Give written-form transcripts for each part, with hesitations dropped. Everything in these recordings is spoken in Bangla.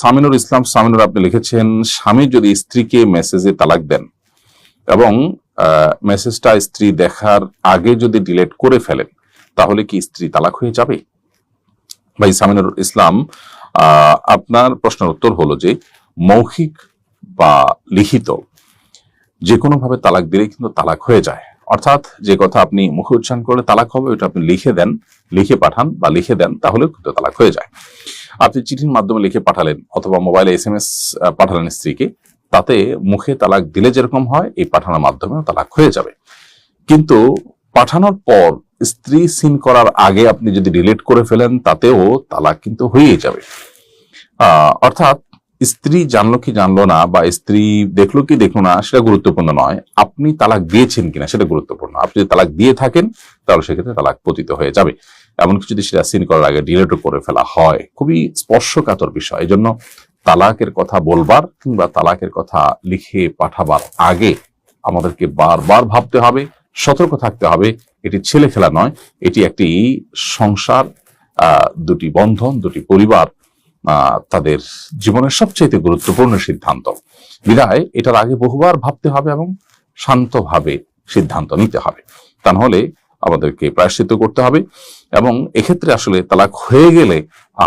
সামিনুর ইসলাম সামিনুর, আপনি লিখেছেন, স্বামী যদি স্ত্রীকে মেসেজে তালাক দেন এবং মেসেজটা স্ত্রী দেখার আগে যদি ডিলিট করে ফেলেন, তাহলে কি স্ত্রী তালাক হয়ে যাবে? ভাই সামিনুর ইসলাম, আপনার প্রশ্নের উত্তর হলো যে মৌখিক বা লিখিত যে কোনো ভাবে তালাক দিলে কিন্তু তালাক হয়ে যায়। অর্থাৎ যে কথা আপনি মুখে উচ্চারণ করলে তালাক হবে, ওটা আপনি লিখে দেন, লিখে পাঠান বা লিখে দেন, তাহলে কিন্তু তালাক হয়ে যায়। আপনি চিঠির মাধ্যমে লিখে পাঠালেন অথবা মোবাইলে SMS পাঠালেন স্ত্রীকে, তাতে মুখে তালাক দিলে যেরকম হয়, এই পাঠানোর মাধ্যমেও তালাক হয়ে যাবে। কিন্তু পাঠানোর পর স্ত্রী সিন করার আগে আপনি যদি ডিলিট করে ফেলেন, তাতেও তালাক কিন্তু হয়েই যাবে। অর্থাৎ স্ত্রী জানলো কি জানলো না, বা স্ত্রী দেখলো কি দেখলো না, সেটা গুরুত্বপূর্ণ নয়, আপনি তালাক দিয়েছেন কিনা সেটা গুরুত্বপূর্ণ। আপনি যদি তালাক দিয়ে থাকেন, তাহলে সেক্ষেত্রে তালাক পতিত হয়ে যাবে। এমনকি যদি সেটা সিন করার আগে ডিলিটও করে ফেলা হয়, খুবই স্পর্শকাতর বিষয়। এই জন্য তালাকের কথা বলবার কিংবা তালাকের কথা লিখে পাঠাবার আগে আমাদেরকে বারবার ভাবতে হবে, সতর্ক থাকতে হবে। এটি ছেলে খেলা নয়, এটি একটি সংসার, দুটি বন্ধন, দুটি পরিবার, তাদের জীবনের সবচেয়ে গুরুত্বপূর্ণ সিদ্ধান্ত। বিধায় এটার আগে বহুবার ভাবতে হবে এবং শান্তভাবে সিদ্ধান্ত নিতে হবে। তা নাহলে আমাদেরকে প্রায়শ্চিত্ত করতে হবে, এবং এক্ষেত্রে আসলে তালাক হয়ে গেলে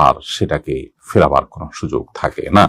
আর সেটাকে ফেরাবার কোনো সুযোগ থাকে না।